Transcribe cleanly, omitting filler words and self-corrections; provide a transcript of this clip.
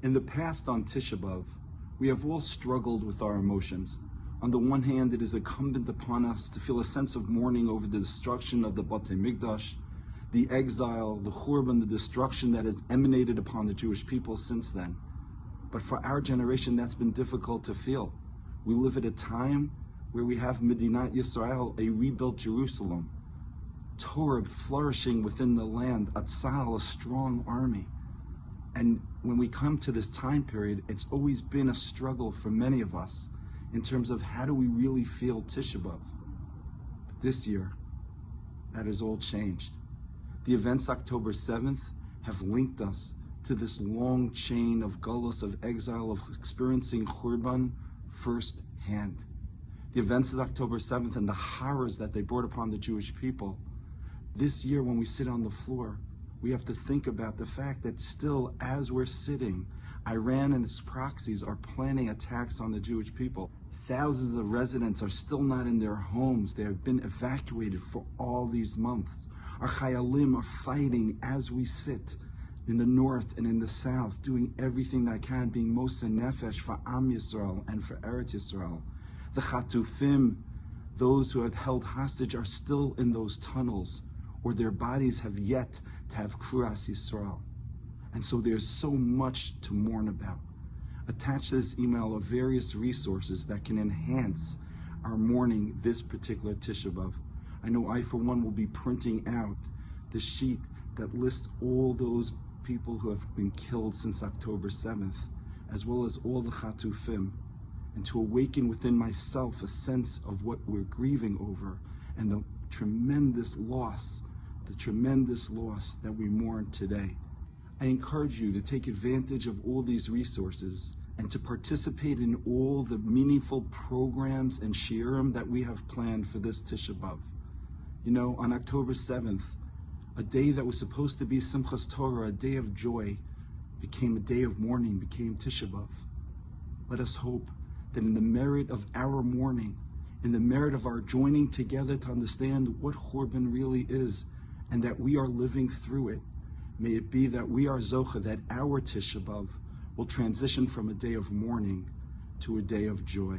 In the past on Tisha B'Av, we have all struggled with our emotions. On the one hand, it is incumbent upon us to feel a sense of mourning over the destruction of the Batei Mikdash, the exile, the Churban, the destruction that has emanated upon the Jewish people since then. But for our generation, that's been difficult to feel. We live at a time where we have Medinat Yisrael, a rebuilt Jerusalem, Torah flourishing within the land, Atzal, a strong army. And when we come to this time period, it's always been a struggle for many of us in terms of how do we really feel Tisha B'Av. But this year, that has all changed. The events October 7th have linked us to this long chain of gullus, of exile, of experiencing Churban firsthand. The events of October 7th and the horrors that they brought upon the Jewish people. This year, when we sit on the floor, we have to think about the fact that still, as we're sitting, Iran and its proxies are planning attacks on the Jewish people. Thousands of residents are still not in their homes. They have been evacuated for all these months. Our chayalim are fighting as we sit in the north and in the south, doing everything that can, being Moser Nefesh for Am Yisrael and for Eretz Yisrael. The Chatufim, those who are held hostage, are still in those tunnels, or their bodies have yet to have Kfuras Yisrael. And so there's so much to mourn about. Attached to this email are various resources that can enhance our mourning this particular Tisha B'Av. I know I, for one, will be printing out the sheet that lists all those people who have been killed since October 7th, as well as all the Chatufim, and to awaken within myself a sense of what we're grieving over and the tremendous loss that we mourn today. I encourage you to take advantage of all these resources and to participate in all the meaningful programs and shiurim that we have planned for this Tisha B'Av. You know, on October 7th, a day that was supposed to be Simchas Torah, a day of joy, became a day of mourning, became Tisha B'Av. Let us hope that in the merit of our mourning, in the merit of our joining together to understand what Churban really is, and that we are living through it, may it be that we are Zocha, that our Tisha B'Av will transition from a day of mourning to a day of joy.